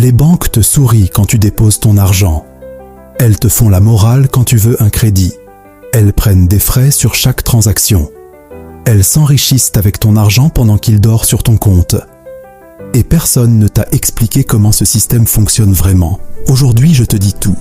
Les banques te sourient quand tu déposes ton argent. Elles te font la morale quand tu veux un crédit. Elles prennent des frais sur chaque transaction. Elles s'enrichissent avec ton argent pendant qu'il dort sur ton compte. Et personne ne t'a expliqué comment ce système fonctionne vraiment. Aujourd'hui, je te dis tout.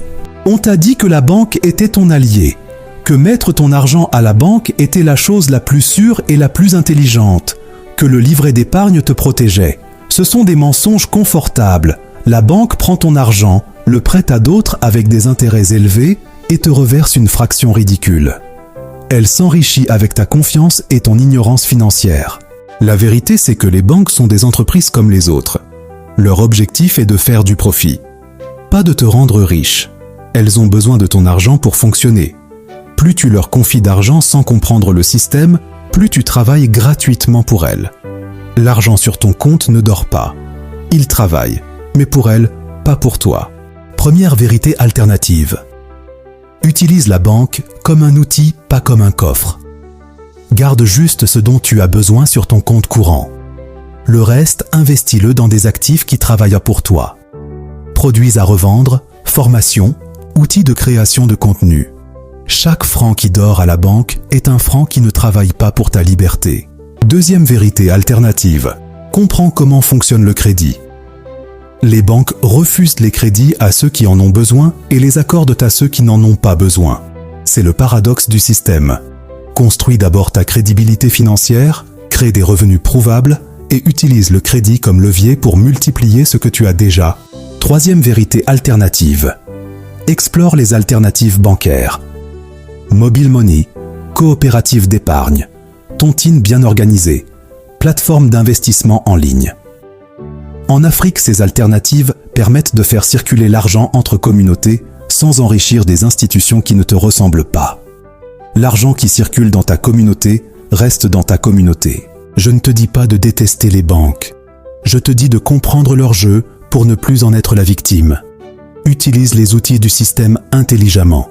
On t'a dit que la banque était ton allié, que mettre ton argent à la banque était la chose la plus sûre et la plus intelligente, que le livret d'épargne te protégeait. Ce sont des mensonges confortables. La banque prend ton argent, le prête à d'autres avec des intérêts élevés et te reverse une fraction ridicule. Elle s'enrichit avec ta confiance et ton ignorance financière. La vérité, c'est que les banques sont des entreprises comme les autres. Leur objectif est de faire du profit, pas de te rendre riche. Elles ont besoin de ton argent pour fonctionner. Plus tu leur confies d'argent sans comprendre le système, plus tu travailles gratuitement pour elles. L'argent sur ton compte ne dort pas. Il travaille, mais pour elles, pas pour toi. Première vérité alternative. Utilise la banque comme un outil, pas comme un coffre. Garde juste ce dont tu as besoin sur ton compte courant. Le reste, investis-le dans des actifs qui travaillent pour toi. Produits à revendre, formation, outils de création de contenu. Chaque franc qui dort à la banque est un franc qui ne travaille pas pour ta liberté. Deuxième vérité alternative. Comprends comment fonctionne le crédit. Les banques refusent les crédits à ceux qui en ont besoin et les accordent à ceux qui n'en ont pas besoin. C'est le paradoxe du système. Construis d'abord ta crédibilité financière, crée des revenus prouvables et utilise le crédit comme levier pour multiplier ce que tu as déjà. Troisième vérité alternative. Explore les alternatives bancaires. Mobile Money, coopérative d'épargne, tontine bien organisée, plateforme d'investissement en ligne. En Afrique, ces alternatives permettent de faire circuler l'argent entre communautés sans enrichir des institutions qui ne te ressemblent pas. L'argent qui circule dans ta communauté reste dans ta communauté. Je ne te dis pas de détester les banques. Je te dis de comprendre leur jeu pour ne plus en être la victime. Utilise les outils du système intelligemment.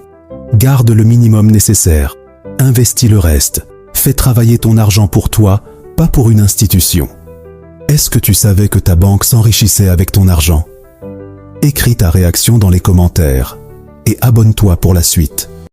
Garde le minimum nécessaire. Investis le reste. Fais travailler ton argent pour toi, pas pour une institution. Est-ce que tu savais que ta banque s'enrichissait avec ton argent? Écris ta réaction dans les commentaires et abonne-toi pour la suite.